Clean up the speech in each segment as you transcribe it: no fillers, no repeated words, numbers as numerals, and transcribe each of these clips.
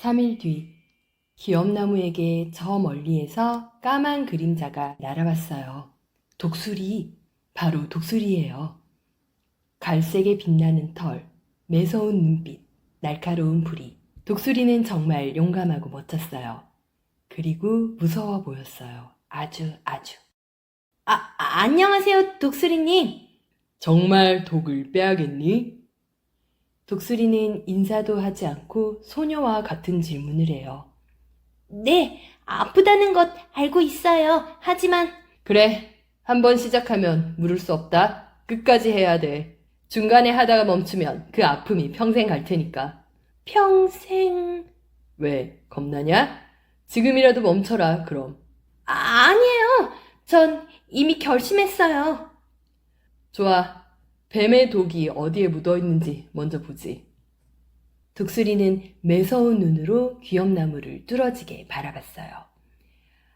3일 뒤, 기업나무에게 저 멀리에서 까만 그림자가 날아왔어요. 독수리, 바로 독수리예요. 갈색에 빛나는 털, 매서운 눈빛, 날카로운 부리. 독수리는 정말 용감하고 멋졌어요. 그리고 무서워 보였어요. 아주. 안녕하세요, 독수리님. 정말 독을 빼야겠니? 독수리는 인사도 하지 않고 소녀와 같은 질문을 해요. 네, 아프다는 것 알고 있어요. 하지만 그래, 한번 시작하면 물을 수 없다. 끝까지 해야 돼. 중간에 하다가 멈추면 그 아픔이 평생 갈 테니까. 평생... 왜, 겁나냐? 지금이라도 멈춰라, 그럼. 아니에요. 전 이미 결심했어요. 좋아. 뱀의 독이 어디에 묻어있는지 먼저 보지. 독수리는 매서운 눈으로 귀염나무를 뚫어지게 바라봤어요.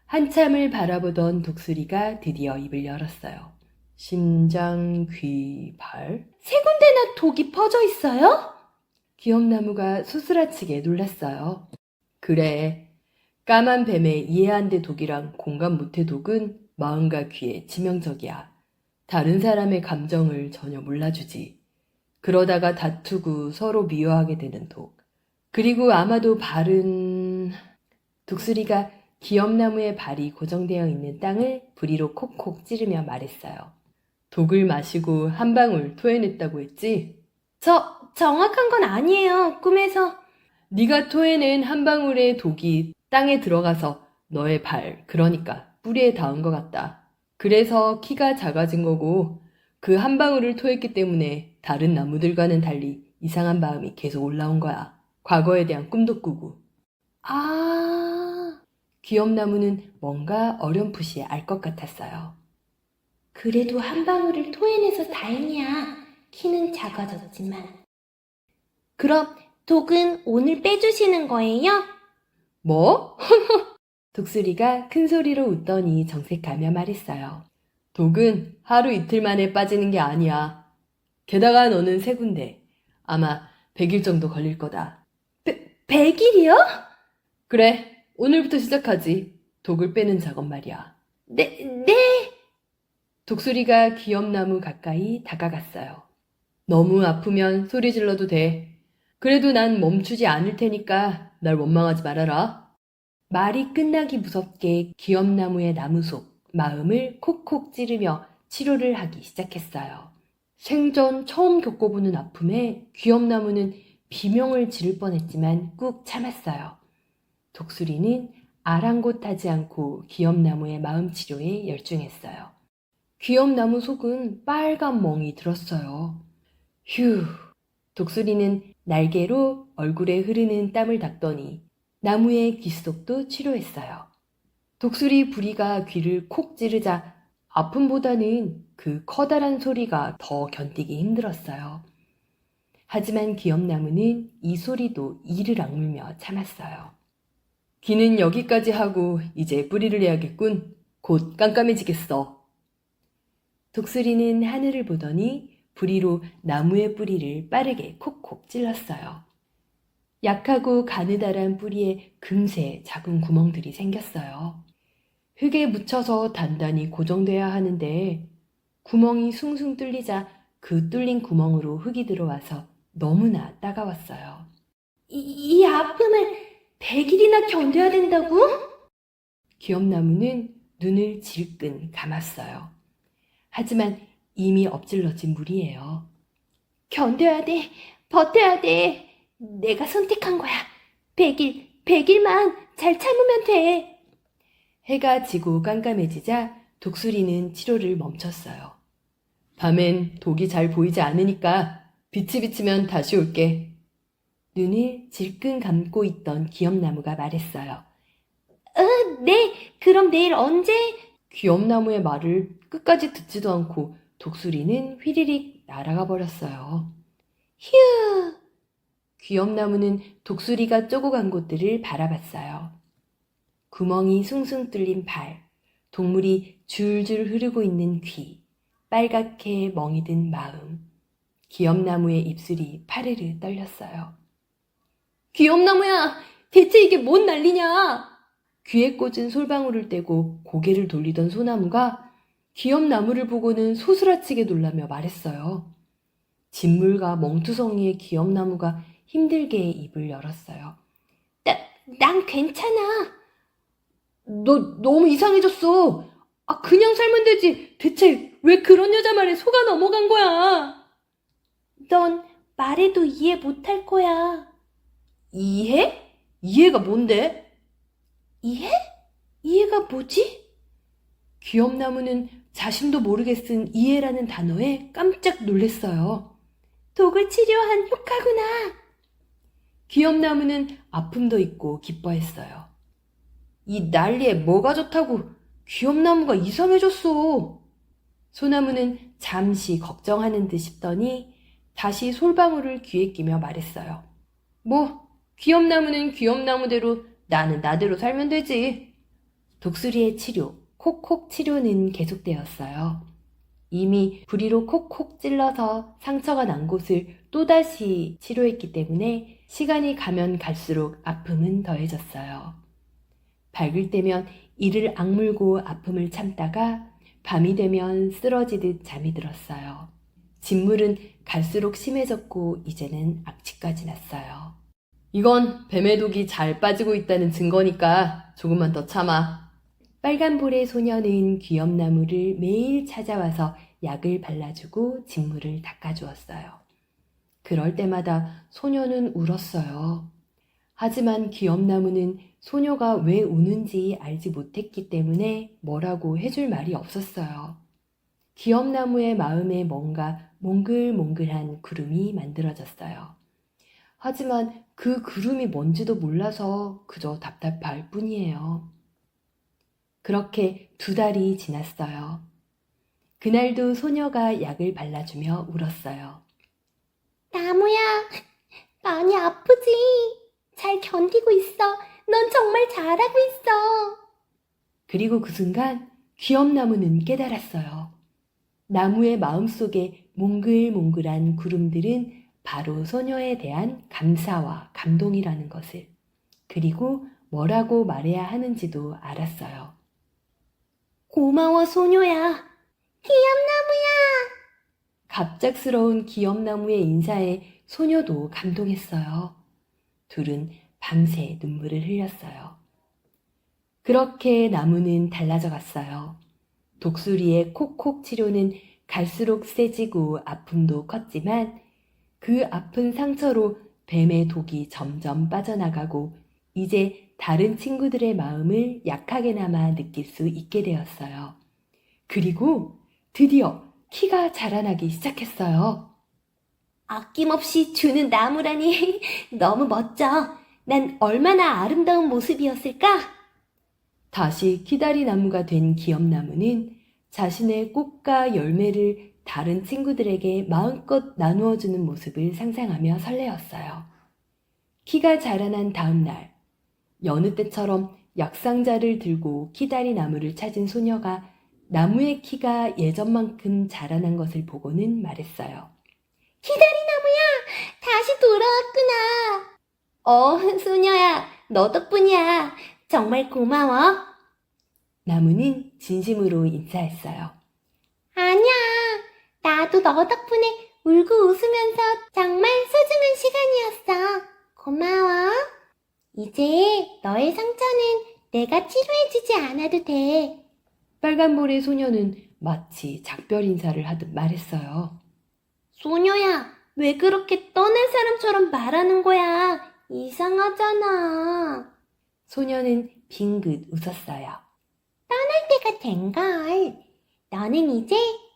한참을 바라보던 독수리가 드디어 입을 열었어요. 심장, 귀, 발? 세 군데나 독이 퍼져 있어요? 귀염나무가 소스라치게 놀랐어요. 그래, 까만 뱀의 이해 안 돼 독이랑 공감 못해 독은 마음과 귀에 치명적이야. 다른 사람의 감정을 전혀 몰라주지. 그러다가 다투고 서로 미워하게 되는 독. 그리고 아마도 발은... 독수리가 기업나무의 발이 고정되어 있는 땅을 부리로 콕콕 찌르며 말했어요. 독을 마시고 한 방울 토해냈다고 했지? 정확한 건 아니에요. 꿈에서. 네가 토해낸 한 방울의 독이 땅에 들어가서 너의 발, 그러니까 뿌리에 닿은 것 같다. 그래서 키가 작아진 거고 그 한 방울을 토했기 때문에 다른 나무들과는 달리 이상한 마음이 계속 올라온 거야. 과거에 대한 꿈도 꾸고. 귀염나무는 뭔가 어렴풋이 알 것 같았어요. 그래도 한 방울을 토해내서 다행이야. 키는 작아졌지만. 그럼 독은 오늘 빼주시는 거예요? 뭐? 독수리가 큰 소리로 웃더니 정색하며 말했어요. 독은 하루 이틀 만에 빠지는 게 아니야. 게다가 너는 세 군데. 아마 100일 정도 걸릴 거다. 100일이요? 그래, 오늘부터 시작하지. 독을 빼는 작업 말이야. 네. 독수리가 귀염나무 가까이 다가갔어요. 너무 아프면 소리 질러도 돼. 그래도 난 멈추지 않을 테니까 날 원망하지 말아라. 말이 끝나기 무섭게 귀염나무의 나무 속 마음을 콕콕 찌르며 치료를 하기 시작했어요. 생전 처음 겪어보는 아픔에 귀염나무는 비명을 지를 뻔했지만 꾹 참았어요. 독수리는 아랑곳하지 않고 귀염나무의 마음 치료에 열중했어요. 귀염나무 속은 빨간 멍이 들었어요. 휴, 독수리는 날개로 얼굴에 흐르는 땀을 닦더니 나무의 귀 속도 치료했어요. 독수리 부리가 귀를 콕 찌르자 아픔보다는 그 커다란 소리가 더 견디기 힘들었어요. 하지만 귀염나무는 이 소리도 이를 악물며 참았어요. 귀는 여기까지 하고 이제 뿌리를 내야겠군. 곧 깜깜해지겠어. 독수리는 하늘을 보더니 부리로 나무의 뿌리를 빠르게 콕콕 찔렀어요. 약하고 가느다란 뿌리에 금세 작은 구멍들이 생겼어요. 흙에 묻혀서 단단히 고정돼야 하는데 구멍이 숭숭 뚫리자 그 뚫린 구멍으로 흙이 들어와서 너무나 따가웠어요. 이 아픔을 100일이나 견뎌야 된다고? 귀염나무는 눈을 질끈 감았어요. 하지만 이미 엎질러진 물이에요. 견뎌야 돼. 버텨야 돼. 내가 선택한 거야. 100일만 잘 참으면 돼. 해가 지고 깜깜해지자 독수리는 치료를 멈췄어요. 밤엔 독이 잘 보이지 않으니까 빛이 비치면 다시 올게. 눈을 질끈 감고 있던 기염나무가 말했어요. 네, 그럼 내일 언제? 귀염나무의 말을 끝까지 듣지도 않고 독수리는 휘리릭 날아가 버렸어요. 휴! 귀염나무는 독수리가 쪼고 간 곳들을 바라봤어요. 구멍이 숭숭 뚫린 발, 동물이 줄줄 흐르고 있는 귀, 빨갛게 멍이 든 마음, 귀염나무의 입술이 파르르 떨렸어요. 귀염나무야! 대체 이게 뭔 난리냐? 귀에 꽂은 솔방울을 떼고 고개를 돌리던 소나무가 귀염나무를 보고는 소스라치게 놀라며 말했어요. 진물과 멍투성이의 귀염나무가 힘들게 입을 열었어요. 난 괜찮아. 너 너무 이상해졌어. 그냥 살면 되지. 대체 왜 그런 여자 말에 속아 넘어간 거야? 넌 말해도 이해 못할 거야. 이해? 이해가 뭔데? 이해? 이해가 뭐지? 귀염나무는 자신도 모르게 쓴 이해라는 단어에 깜짝 놀랐어요. 독을 치료한 효과구나. 귀염나무는 아픔도 있고 기뻐했어요. 이 난리에 뭐가 좋다고 귀염나무가 이상해졌어. 소나무는 잠시 걱정하는 듯 싶더니 다시 솔방울을 귀에 끼며 말했어요. 뭐 귀염나무는 귀염나무대로 나는 나대로 살면 되지. 독수리의 치료, 콕콕 치료는 계속되었어요. 이미 부리로 콕콕 찔러서 상처가 난 곳을 또다시 치료했기 때문에 시간이 가면 갈수록 아픔은 더해졌어요. 밝을 때면 이를 악물고 아픔을 참다가 밤이 되면 쓰러지듯 잠이 들었어요. 진물은 갈수록 심해졌고 이제는 악취까지 났어요. 이건 뱀의 독이 잘 빠지고 있다는 증거니까 조금만 더 참아. 빨간볼의 소녀는 귀염나무를 매일 찾아와서 약을 발라주고 진물을 닦아주었어요. 그럴 때마다 소녀는 울었어요. 하지만 귀염나무는 소녀가 왜 우는지 알지 못했기 때문에 뭐라고 해줄 말이 없었어요. 귀염나무의 마음에 뭔가 몽글몽글한 구름이 만들어졌어요. 하지만 그 구름이 뭔지도 몰라서 그저 답답할 뿐이에요. 그렇게 2달이 지났어요. 그날도 소녀가 약을 발라주며 울었어요. 나무야, 많이 아프지? 잘 견디고 있어. 넌 정말 잘하고 있어. 그리고 그 순간 귀염나무는 깨달았어요. 나무의 마음속에 몽글몽글한 구름들은 바로 소녀에 대한 감사와 감동이라는 것을, 그리고 뭐라고 말해야 하는지도 알았어요. 고마워, 소녀야. 귀염나무야. 갑작스러운 귀염나무의 인사에 소녀도 감동했어요. 둘은 밤새 눈물을 흘렸어요. 그렇게 나무는 달라져 갔어요. 독수리의 콕콕 치료는 갈수록 세지고 아픔도 컸지만 그 아픈 상처로 뱀의 독이 점점 빠져나가고 이제 다른 친구들의 마음을 약하게나마 느낄 수 있게 되었어요. 그리고 드디어 키가 자라나기 시작했어요. 아낌없이 주는 나무라니 너무 멋져. 난 얼마나 아름다운 모습이었을까? 다시 키다리 나무가 된 귀염나무는 자신의 꽃과 열매를 다른 친구들에게 마음껏 나누어주는 모습을 상상하며 설레었어요. 키가 자라난 다음 날, 여느 때처럼 약상자를 들고 키다리 나무를 찾은 소녀가 나무의 키가 예전만큼 자라난 것을 보고는 말했어요. 키다리 나무야, 다시 돌아왔구나. 소녀야, 너 덕분이야. 정말 고마워. 나무는 진심으로 인사했어요. 아니야, 나도 너 덕분에 울고 웃으면서 정말 소중한 시간이었어. 고마워. 이제 너의 상처는 내가 치료해주지 않아도 돼. 빨간볼의 소녀는 마치 작별 인사를 하듯 말했어요. 소녀야, 왜 그렇게 떠날 사람처럼 말하는 거야? 이상하잖아. 소녀는 빙긋 웃었어요. 떠날 때가 된걸. 너는 이제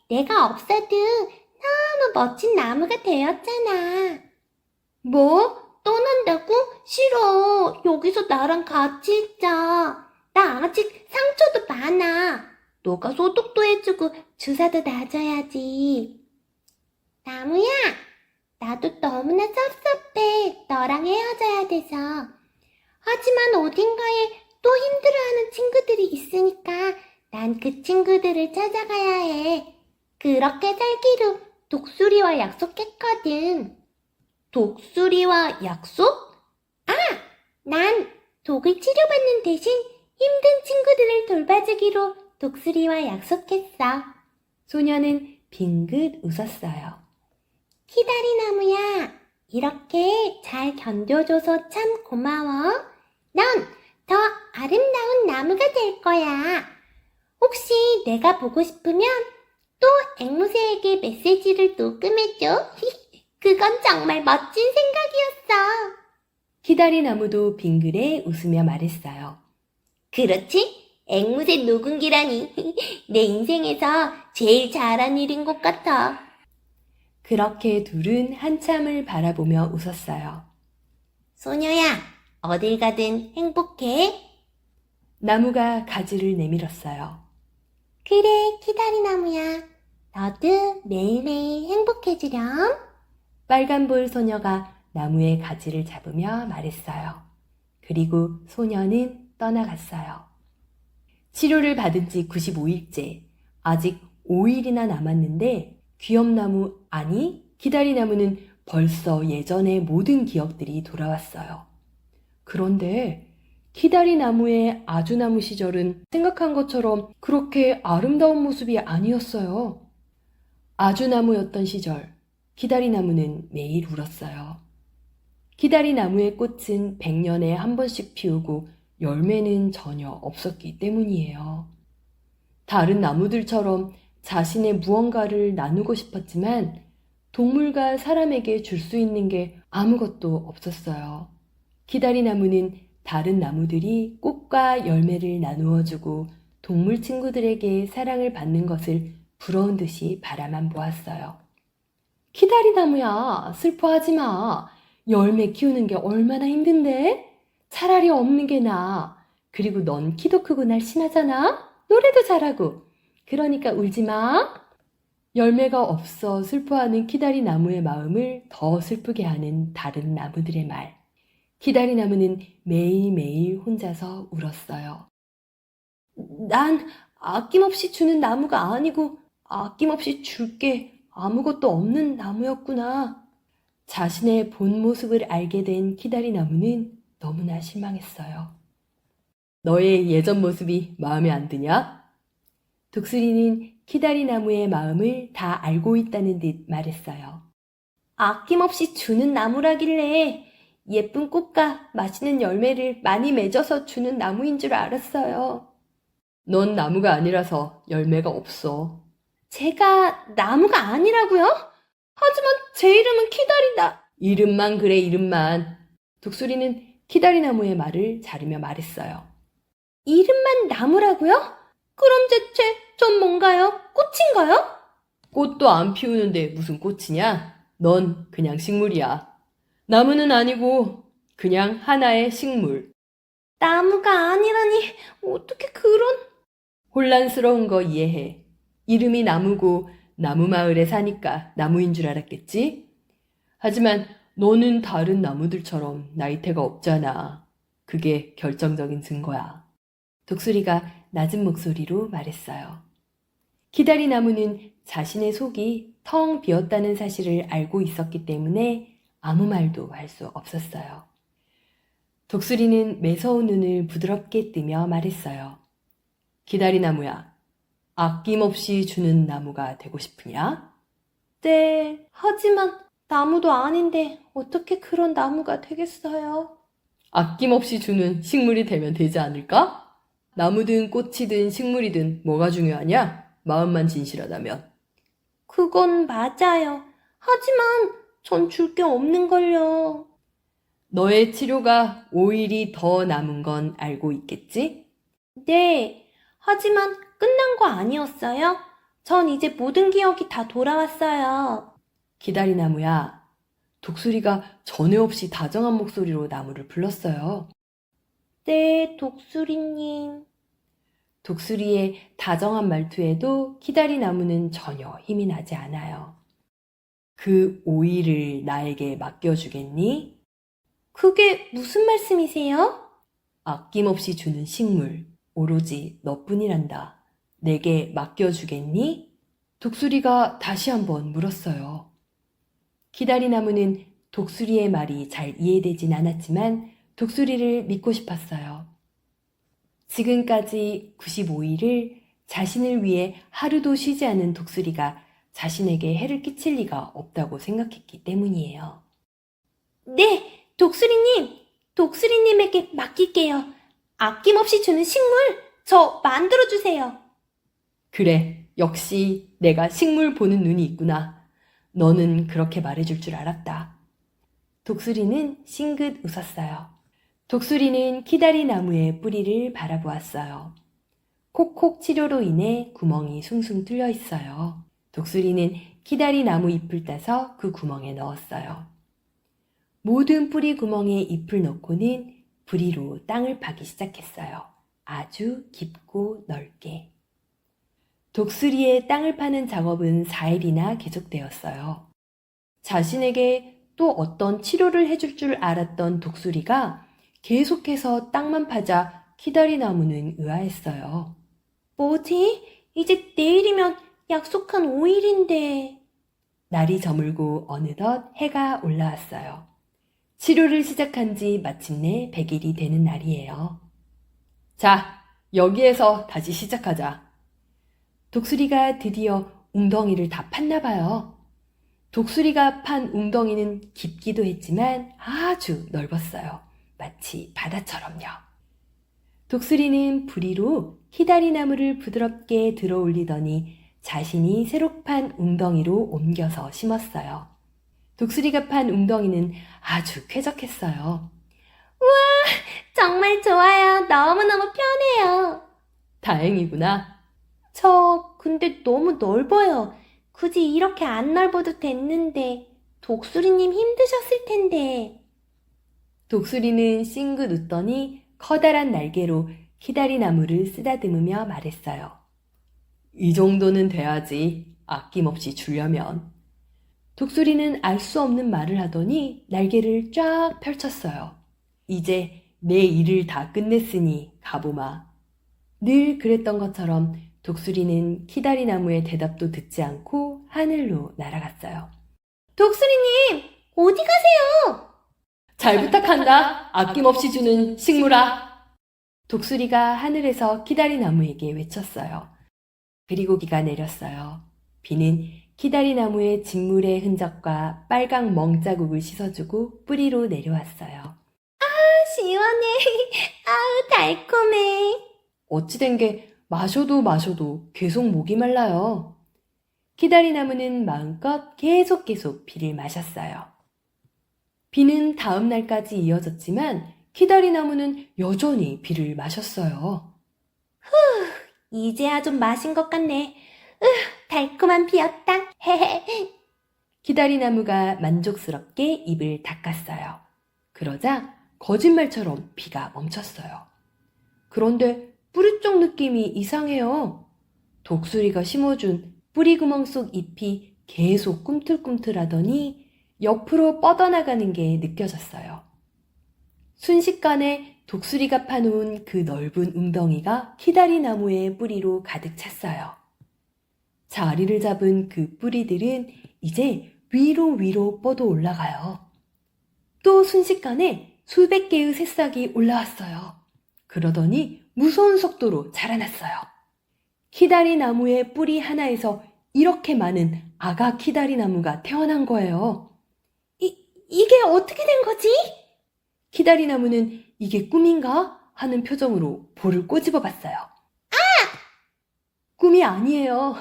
내가 없어도 너무 멋진 나무가 되었잖아. 뭐? 떠난다고? 싫어. 여기서 나랑 같이 있자. 나 아직 상처도 많아. 너가 소독도 해주고 주사도 놔줘야지. 나무야, 나도 너무나 섭섭해. 너랑 헤어져야 돼서. 하지만 어딘가에 또 힘들어하는 친구들이 있으니까 난 그 친구들을 찾아가야 해. 그렇게 살기로 독수리와 약속했거든. 독수리와 약속? 아! 난 독을 치료받는 대신 힘든 친구들을 돌봐주기로 독수리와 약속했어. 소녀는 빙긋 웃었어요. 키다리나무야, 이렇게 잘 견뎌줘서 참 고마워. 넌 더 아름다운 나무가 될 거야. 혹시 내가 보고 싶으면 또 앵무새에게 메시지를 녹음해줘. 그건 정말 멋진 생각이었어. 키다리나무도 빙그레 웃으며 말했어요. 그렇지? 앵무새 녹음기라니. 내 인생에서 제일 잘한 일인 것 같아. 그렇게 둘은 한참을 바라보며 웃었어요. 소녀야, 어딜 가든 행복해. 나무가 가지를 내밀었어요. 그래, 키다리나무야. 너도 매일매일 행복해지렴. 빨간볼 소녀가 나무의 가지를 잡으며 말했어요. 그리고 소녀는 떠나갔어요. 치료를 받은 지 95일째, 아직 5일이나 남았는데 귀염나무, 아니 기다리나무는 벌써 예전의 모든 기억들이 돌아왔어요. 그런데 키다리나무의 아주나무 시절은 생각한 것처럼 그렇게 아름다운 모습이 아니었어요. 아주나무였던 시절, 키다리나무는 매일 울었어요. 키다리나무의 꽃은 100년에 한 번씩 피우고 열매는 전혀 없었기 때문이에요. 다른 나무들처럼 자신의 무언가를 나누고 싶었지만 동물과 사람에게 줄 수 있는 게 아무것도 없었어요. 키다리나무는 다른 나무들이 꽃과 열매를 나누어주고 동물 친구들에게 사랑을 받는 것을 부러운 듯이 바라만 보았어요. 키다리나무야, 슬퍼하지 마. 열매 키우는 게 얼마나 힘든데? 차라리 없는 게 나아. 그리고 넌 키도 크고 날씬하잖아? 노래도 잘하고. 그러니까 울지 마. 열매가 없어 슬퍼하는 키다리나무의 마음을 더 슬프게 하는 다른 나무들의 말. 키다리나무는 매일매일 혼자서 울었어요. 난 아낌없이 주는 나무가 아니고 아낌없이 줄 게 아무것도 없는 나무였구나. 자신의 본 모습을 알게 된 키다리나무는 너무나 실망했어요. 너의 예전 모습이 마음에 안 드냐? 독수리는 키다리나무의 마음을 다 알고 있다는 듯 말했어요. 아낌없이 주는 나무라길래 예쁜 꽃과 맛있는 열매를 많이 맺어서 주는 나무인 줄 알았어요. 넌 나무가 아니라서 열매가 없어. 제가 나무가 아니라고요? 하지만 제 이름은 키다리다. 이름만 그래, 이름만. 독수리는 키다리나무의 말을 자르며 말했어요. 이름만 나무라고요? 그럼 대체 전 뭔가요? 꽃인가요? 꽃도 안 피우는데 무슨 꽃이냐? 넌 그냥 식물이야. 나무는 아니고 그냥 하나의 식물. 나무가 아니라니 어떻게 그런... 혼란스러운 거 이해해. 이름이 나무고 나무 마을에 사니까 나무인 줄 알았겠지? 하지만 너는 다른 나무들처럼 나이테가 없잖아. 그게 결정적인 증거야. 독수리가 낮은 목소리로 말했어요. 키다리나무는 자신의 속이 텅 비었다는 사실을 알고 있었기 때문에 아무 말도 할 수 없었어요. 독수리는 매서운 눈을 부드럽게 뜨며 말했어요. 기다리나무야, 아낌없이 주는 나무가 되고 싶으냐? 네, 하지만 나무도 아닌데 어떻게 그런 나무가 되겠어요? 아낌없이 주는 식물이 되면 되지 않을까? 나무든 꽃이든 식물이든 뭐가 중요하냐? 마음만 진실하다면. 그건 맞아요. 하지만 전 줄 게 없는걸요. 너의 치료가 5일이 더 남은 건 알고 있겠지? 네, 하지만 끝난 거 아니었어요? 전 이제 모든 기억이 다 돌아왔어요. 기다리나무야. 독수리가 전에 없이 다정한 목소리로 나무를 불렀어요. 네, 독수리님. 독수리의 다정한 말투에도 키다리나무는 전혀 힘이 나지 않아요. 그 오이를 나에게 맡겨주겠니? 그게 무슨 말씀이세요? 아낌없이 주는 식물, 오로지 너뿐이란다. 내게 맡겨주겠니? 독수리가 다시 한번 물었어요. 키다리나무는 독수리의 말이 잘 이해되진 않았지만 독수리를 믿고 싶었어요. 지금까지 95일을 자신을 위해 하루도 쉬지 않은 독수리가 자신에게 해를 끼칠 리가 없다고 생각했기 때문이에요. 네, 독수리님에게 맡길게요. 아낌없이 주는 식물, 저 만들어주세요. 그래, 역시 내가 식물 보는 눈이 있구나. 너는 그렇게 말해줄 줄 알았다. 독수리는 싱긋 웃었어요. 독수리는 키다리 나무의 뿌리를 바라보았어요. 콕콕 치료로 인해 구멍이 숭숭 뚫려 있어요. 독수리는 키다리 나무 잎을 따서 그 구멍에 넣었어요. 모든 뿌리 구멍에 잎을 넣고는 부리로 땅을 파기 시작했어요. 아주 깊고 넓게. 독수리의 땅을 파는 작업은 4일이나 계속되었어요. 자신에게 또 어떤 치료를 해줄 줄 알았던 독수리가 계속해서 땅만 파자 키다리 나무는 의아했어요. 뭐지? 이제 내일이면 약속한 5일인데. 날이 저물고 어느덧 해가 올라왔어요. 치료를 시작한 지 마침내 100일이 되는 날이에요. 자, 여기에서 다시 시작하자. 독수리가 드디어 웅덩이를 다 팠나 봐요. 독수리가 판 웅덩이는 깊기도 했지만 아주 넓었어요. 마치 바다처럼요. 독수리는 부리로 키다리 나무를 부드럽게 들어 올리더니 자신이 새로 판 웅덩이로 옮겨서 심었어요. 독수리가 판 웅덩이는 아주 쾌적했어요. 정말 좋아요. 너무너무 편해요. 다행이구나. 근데 너무 넓어요. 굳이 이렇게 안 넓어도 됐는데. 독수리님 힘드셨을 텐데. 독수리는 싱긋 웃더니 커다란 날개로 키다리 나무를 쓰다듬으며 말했어요. 이 정도는 돼야지. 아낌없이 주려면. 독수리는 알 수 없는 말을 하더니 날개를 쫙 펼쳤어요. 이제 내 일을 다 끝냈으니 가보마. 늘 그랬던 것처럼 독수리는 키다리 나무의 대답도 듣지 않고 하늘로 날아갔어요. 독수리님, 어디 가세요? 잘 부탁한다. 아낌없이 주는 식물아. 독수리가 하늘에서 키다리 나무에게 외쳤어요. 그리고 비가 내렸어요. 비는 키다리 나무의 직물의 흔적과 빨강 멍자국을 씻어주고 뿌리로 내려왔어요. 시원해. 아우, 달콤해. 어찌된 게 마셔도 계속 목이 말라요. 키다리 나무는 마음껏 계속 비를 마셨어요. 비는 다음 날까지 이어졌지만 키다리 나무는 여전히 비를 마셨어요. 이제야 좀 마신 것 같네. 달콤한 비였다. 헤헤. 키다리 나무가 만족스럽게 입을 닦았어요. 그러자 거짓말처럼 비가 멈췄어요. 그런데 뿌리 쪽 느낌이 이상해요. 독수리가 심어준 뿌리 구멍 속 잎이 계속 꿈틀꿈틀하더니 옆으로 뻗어나가는 게 느껴졌어요. 순식간에 독수리가 파놓은 그 넓은 웅덩이가 키다리 나무의 뿌리로 가득 찼어요. 자리를 잡은 그 뿌리들은 이제 위로 뻗어 올라가요. 또 순식간에 수백 개의 새싹이 올라왔어요. 그러더니 무서운 속도로 자라났어요. 키다리 나무의 뿌리 하나에서 이렇게 많은 아가 키다리 나무가 태어난 거예요. 이게 어떻게 된 거지? 키다리 나무는 이게 꿈인가? 하는 표정으로 볼을 꼬집어 봤어요. 꿈이 아니에요.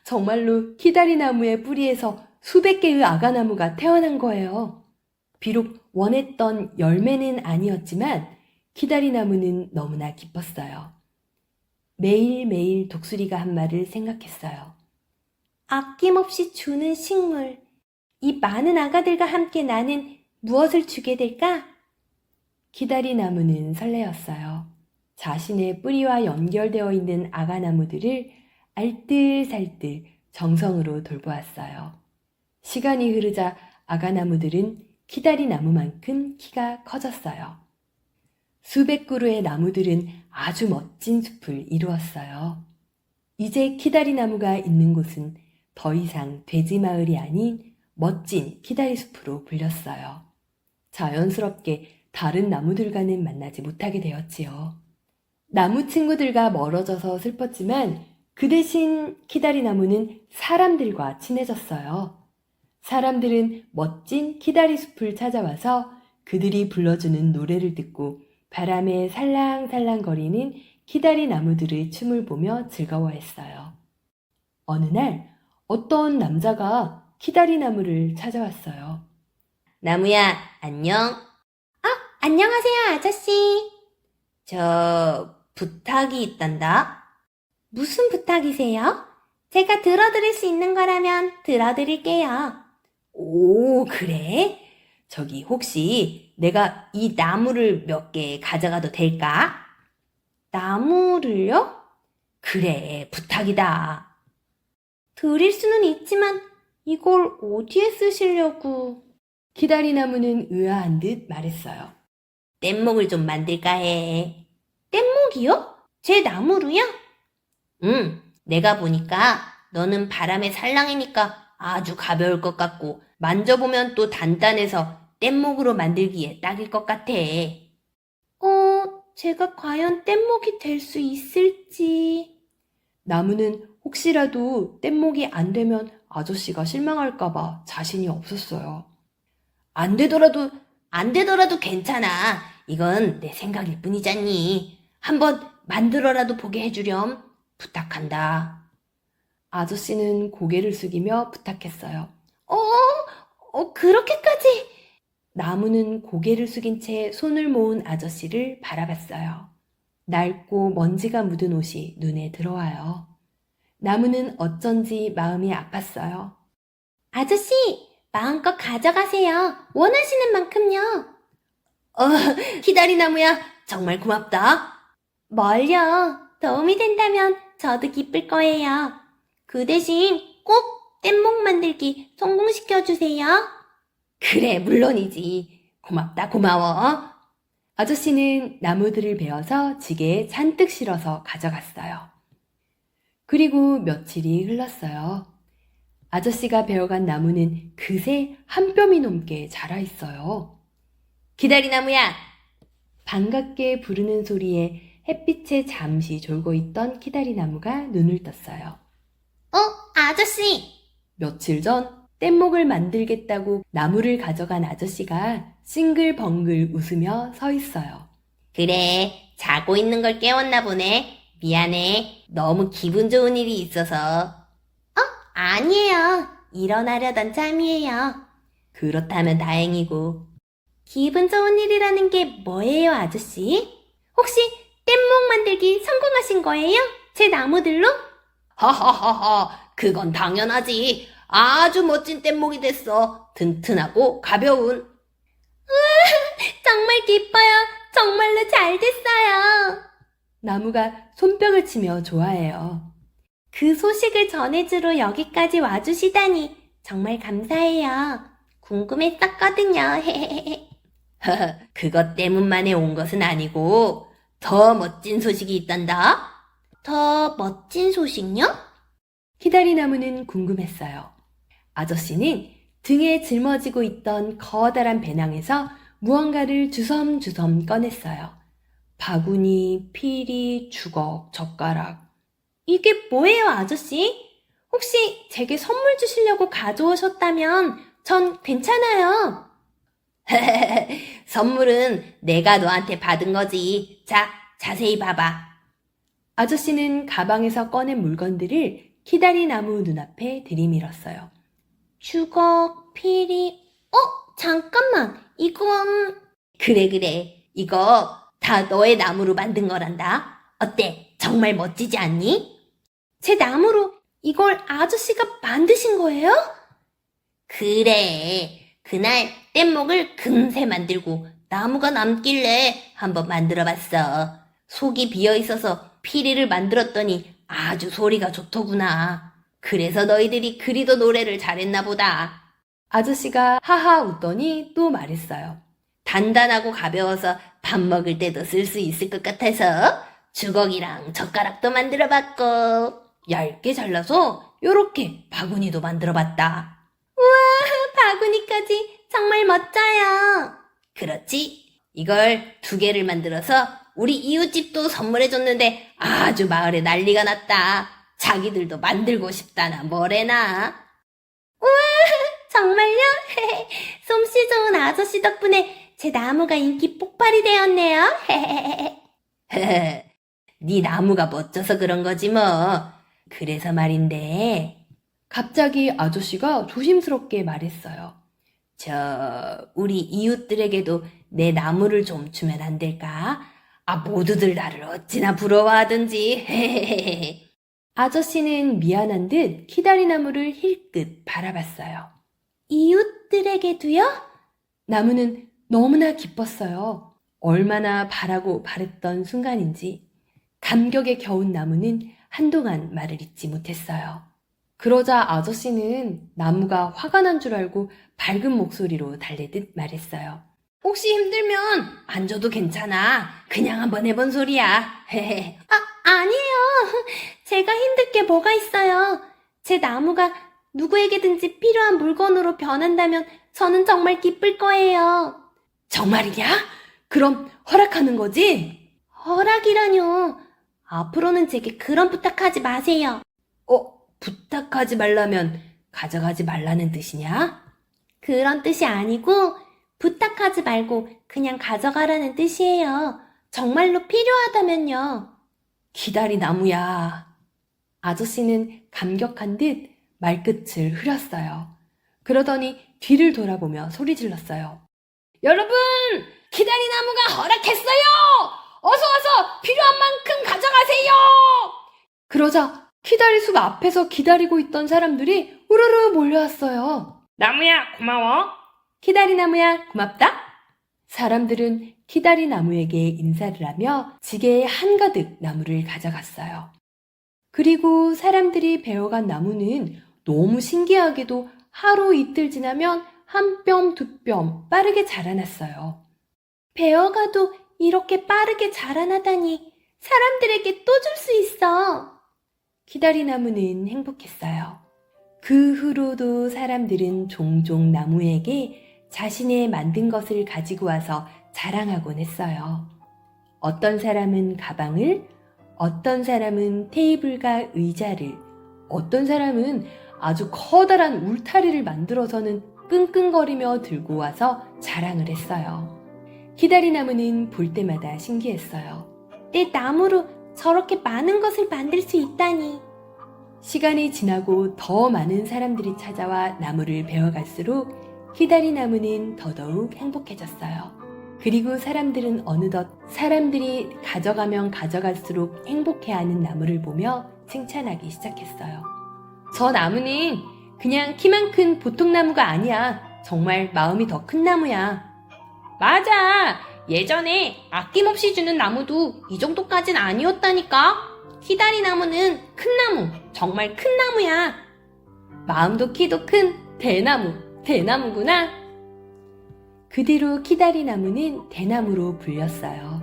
정말로 키다리 나무의 뿌리에서 수백 개의 아가나무가 태어난 거예요. 비록 원했던 열매는 아니었지만 키다리 나무는 너무나 기뻤어요. 매일매일 독수리가 한 말을 생각했어요. 아낌없이 주는 식물. 이 많은 아가들과 함께 나는 무엇을 주게 될까? 키다리 나무는 설레었어요. 자신의 뿌리와 연결되어 있는 아가나무들을 알뜰살뜰 정성으로 돌보았어요. 시간이 흐르자 아가나무들은 키다리 나무만큼 키가 커졌어요. 수백 그루의 나무들은 아주 멋진 숲을 이루었어요. 이제 키다리 나무가 있는 곳은 더 이상 돼지 마을이 아닌 멋진 키다리 숲으로 불렸어요. 자연스럽게 다른 나무들과는 만나지 못하게 되었지요. 나무 친구들과 멀어져서 슬펐지만 그 대신 키다리 나무는 사람들과 친해졌어요. 사람들은 멋진 키다리 숲을 찾아와서 그들이 불러주는 노래를 듣고 바람에 살랑살랑거리는 키다리 나무들의 춤을 보며 즐거워했어요. 어느 날 어떤 남자가 키다리 나무를 찾아왔어요. 나무야, 안녕. 안녕하세요, 아저씨. 부탁이 있단다. 무슨 부탁이세요? 제가 들어드릴 수 있는 거라면 들어드릴게요. 오, 그래? 저기 혹시 내가 이 나무를 몇 개 가져가도 될까? 나무를요? 그래, 부탁이다. 드릴 수는 있지만 이걸 어디에 쓰시려고? 키다리 나무는 의아한 듯 말했어요. 뗏목을 좀 만들까 해. 뗏목이요? 제 나무로요? 응, 내가 보니까 너는 바람에 살랑이니까 아주 가벼울 것 같고 만져보면 또 단단해서 뗏목으로 만들기에 딱일 것 같아. 제가 과연 뗏목이 될 수 있을지. 나무는 혹시라도 뗏목이 안 되면 아저씨가 실망할까봐 자신이 없었어요. 안 되더라도 괜찮아. 이건 내 생각일 뿐이잖니. 한번 만들어라도 보게 해주렴. 부탁한다. 아저씨는 고개를 숙이며 부탁했어요. 그렇게까지? 나무는 고개를 숙인 채 손을 모은 아저씨를 바라봤어요. 낡고 먼지가 묻은 옷이 눈에 들어와요. 나무는 어쩐지 마음이 아팠어요. 아저씨, 마음껏 가져가세요. 원하시는 만큼요. 키다리 나무야, 정말 고맙다. 뭘요? 도움이 된다면 저도 기쁠 거예요. 그 대신 꼭 뗏목 만들기 성공시켜주세요. 그래, 물론이지. 고맙다, 고마워. 아저씨는 나무들을 베어서 지게에 잔뜩 실어서 가져갔어요. 그리고 며칠이 흘렀어요. 아저씨가 베어간 나무는 그새 한 뼘이 넘게 자라 있어요. 기다리 나무야. 반갑게 부르는 소리에 햇빛에 잠시 졸고 있던 키다리 나무가 눈을 떴어요. 아저씨. 며칠 전 뗏목을 만들겠다고 나무를 가져간 아저씨가 싱글벙글 웃으며 서 있어요. 그래, 자고 있는 걸 깨웠나 보네. 미안해. 너무 기분 좋은 일이 있어서. 아니에요. 일어나려던 참이에요. 그렇다면 다행이고. 기분 좋은 일이라는 게 뭐예요, 아저씨? 혹시 뗏목 만들기 성공하신 거예요? 제 나무들로? 하하하하, 그건 당연하지. 아주 멋진 뗏목이 됐어. 튼튼하고 가벼운. 정말 기뻐요. 정말로 잘 됐어요. 나무가 손뼉을 치며 좋아해요. 그 소식을 전해주러 여기까지 와주시다니 정말 감사해요. 궁금했었거든요. 그것 때문만에 온 것은 아니고 더 멋진 소식이 있단다. 더 멋진 소식요? 키다리 나무는 궁금했어요. 아저씨는 등에 짊어지고 있던 커다란 배낭에서 무언가를 주섬주섬 꺼냈어요. 바구니, 피리, 주걱, 젓가락. 이게 뭐예요, 아저씨? 혹시 제게 선물 주시려고 가져오셨다면 전 괜찮아요. 선물은 내가 너한테 받은 거지. 자, 자세히 봐봐. 아저씨는 가방에서 꺼낸 물건들을 키다리 나무 눈앞에 들이밀었어요. 주걱, 피리, 잠깐만, 이건... 그래. 이거 다 너의 나무로 만든 거란다. 어때? 정말 멋지지 않니? 제 나무로 이걸 아저씨가 만드신 거예요? 그래. 그날 뗏목을 금세 만들고 나무가 남길래 한번 만들어봤어. 속이 비어있어서 피리를 만들었더니 아주 소리가 좋더구나. 그래서 너희들이 그리도 노래를 잘했나 보다. 아저씨가 하하 웃더니 또 말했어요. 단단하고 가벼워서 밥 먹을 때도 쓸 수 있을 것 같아서 주걱이랑 젓가락도 만들어봤고 얇게 잘라서 요렇게 바구니도 만들어봤다. 바구니까지 정말 멋져요. 그렇지? 이걸 2개를 만들어서 우리 이웃집도 선물해줬는데 아주 마을에 난리가 났다. 자기들도 만들고 싶다나 뭐래나. 우와, 정말요? 솜씨 좋은 아저씨 덕분에 제 나무가 인기 폭발이 되었네요. 네 나무가 멋져서 그런 거지 뭐. 그래서 말인데. 갑자기 아저씨가 조심스럽게 말했어요. 우리 이웃들에게도 내 나무를 좀 주면 안 될까? 모두들 나를 어찌나 부러워하든지. 아저씨는 미안한 듯 키다리나무를 힐끗 바라봤어요. 이웃들에게도요? 나무는 너무나 기뻤어요. 얼마나 바라고 바랬던 순간인지 감격에 겨운 나무는 한동안 말을 잇지 못했어요. 그러자 아저씨는 나무가 화가 난 줄 알고 밝은 목소리로 달래듯 말했어요. 혹시 힘들면 안 줘도 괜찮아. 그냥 한번 해본 소리야. 아니에요. 제가 힘들 게 뭐가 있어요. 제 나무가 누구에게든지 필요한 물건으로 변한다면 저는 정말 기쁠 거예요. 정말이냐? 그럼 허락하는 거지? 허락이라뇨. 앞으로는 제게 그런 부탁하지 마세요. 부탁하지 말라면 가져가지 말라는 뜻이냐? 그런 뜻이 아니고 부탁하지 말고 그냥 가져가라는 뜻이에요. 정말로 필요하다면요. 키다리나무야. 아저씨는 감격한 듯 말끝을 흐렸어요. 그러더니 뒤를 돌아보며 소리 질렀어요. 여러분! 키다리나무가 허락했어요! 어서 와서 필요한 만큼 가져가세요! 그러자 키다리숲 앞에서 기다리고 있던 사람들이 우르르 몰려왔어요. 나무야, 고마워. 키다리나무야, 고맙다. 사람들은 키다리나무에게 인사를 하며 지게에 한가득 나무를 가져갔어요. 그리고 사람들이 베어간 나무는 너무 신기하게도 하루 이틀 지나면 한 뼘, 2뼘 빠르게 자라났어요. 베어가도 이렇게 빠르게 자라나다니 사람들에게 또 줄 수 있어. 키다리나무는 행복했어요. 그 후로도 사람들은 종종 나무에게 자신의 만든 것을 가지고 와서 자랑하곤 했어요. 어떤 사람은 가방을, 어떤 사람은 테이블과 의자를, 어떤 사람은 아주 커다란 울타리를 만들어서는 끙끙거리며 들고 와서 자랑을 했어요. 키다리나무는 볼 때마다 신기했어요. 내 나무로 저렇게 많은 것을 만들 수 있다니. 시간이 지나고 더 많은 사람들이 찾아와 나무를 베어갈수록 키다리나무는 더더욱 행복해졌어요. 그리고 사람들은 어느덧 사람들이 가져가면 가져갈수록 행복해하는 나무를 보며 칭찬하기 시작했어요. 저 나무는 그냥 키만 큰 보통 나무가 아니야. 정말 마음이 더 큰 나무야. 맞아. 예전에 아낌없이 주는 나무도 이 정도까진 아니었다니까. 키다리나무는 큰 나무, 정말 큰 나무야. 마음도 키도 큰 대나무구나. 그 뒤로 키다리나무는 대나무로 불렸어요.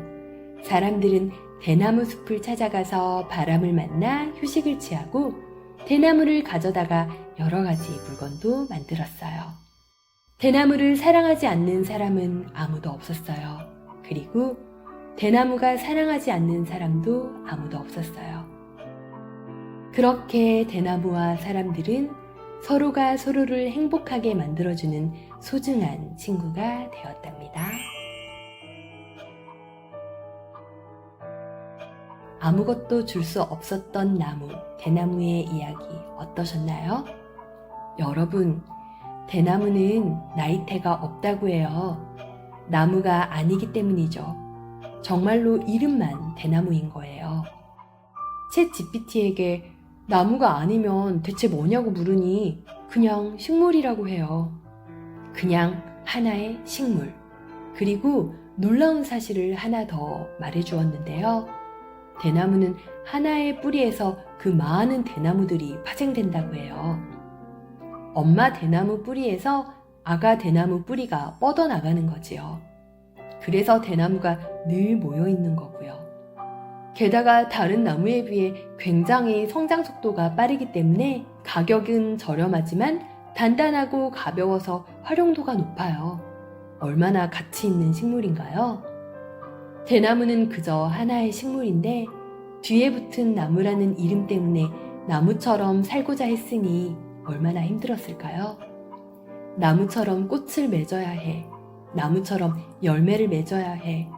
사람들은 대나무 숲을 찾아가서 바람을 만나 휴식을 취하고 대나무를 가져다가 여러 가지 물건도 만들었어요. 대나무를 사랑하지 않는 사람은 아무도 없었어요. 그리고 대나무가 사랑하지 않는 사람도 아무도 없었어요. 그렇게 대나무와 사람들은 서로가 서로를 행복하게 만들어주는 소중한 친구가 되었답니다. 아무것도 줄 수 없었던 나무, 대나무의 이야기 어떠셨나요? 여러분, 대나무는 나이테가 없다고 해요. 나무가 아니기 때문이죠. 정말로 이름만 대나무인 거예요. 챗 GPT에게 나무가 아니면 대체 뭐냐고 물으니 그냥 식물이라고 해요. 그냥 하나의 식물. 그리고 놀라운 사실을 하나 더 말해주었는데요. 대나무는 하나의 뿌리에서 그 많은 대나무들이 파생된다고 해요. 엄마 대나무 뿌리에서 아가 대나무 뿌리가 뻗어나가는 거지요. 그래서 대나무가 늘 모여있는 거고요. 게다가 다른 나무에 비해 굉장히 성장 속도가 빠르기 때문에 가격은 저렴하지만 단단하고 가벼워서 활용도가 높아요. 얼마나 가치 있는 식물인가요? 대나무는 그저 하나의 식물인데 뒤에 붙은 나무라는 이름 때문에 나무처럼 살고자 했으니 얼마나 힘들었을까요? 나무처럼 꽃을 맺어야 해. 나무처럼 열매를 맺어야 해.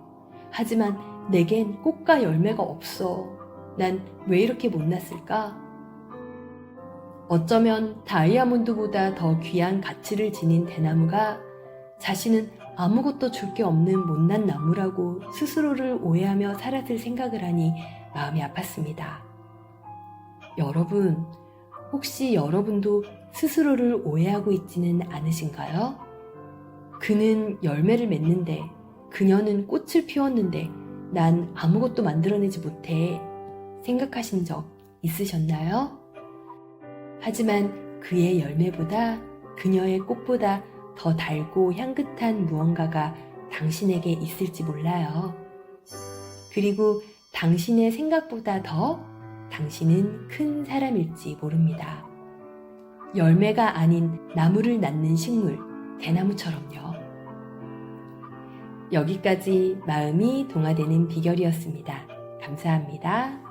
하지만 내겐 꽃과 열매가 없어. 난 왜 이렇게 못났을까? 어쩌면 다이아몬드보다 더 귀한 가치를 지닌 대나무가 자신은 아무것도 줄 게 없는 못난 나무라고 스스로를 오해하며 살았을 생각을 하니 마음이 아팠습니다. 여러분, 혹시 여러분도 스스로를 오해하고 있지는 않으신가요? 그는 열매를 맺는데, 그녀는 꽃을 피웠는데 난 아무것도 만들어내지 못해 생각하신 적 있으셨나요? 하지만 그의 열매보다 그녀의 꽃보다 더 달고 향긋한 무언가가 당신에게 있을지 몰라요. 그리고 당신의 생각보다 더 당신은 큰 사람일지 모릅니다. 열매가 아닌 나무를 낳는 식물, 대나무처럼요. 여기까지 마음이 동화되는 비결이었습니다. 감사합니다.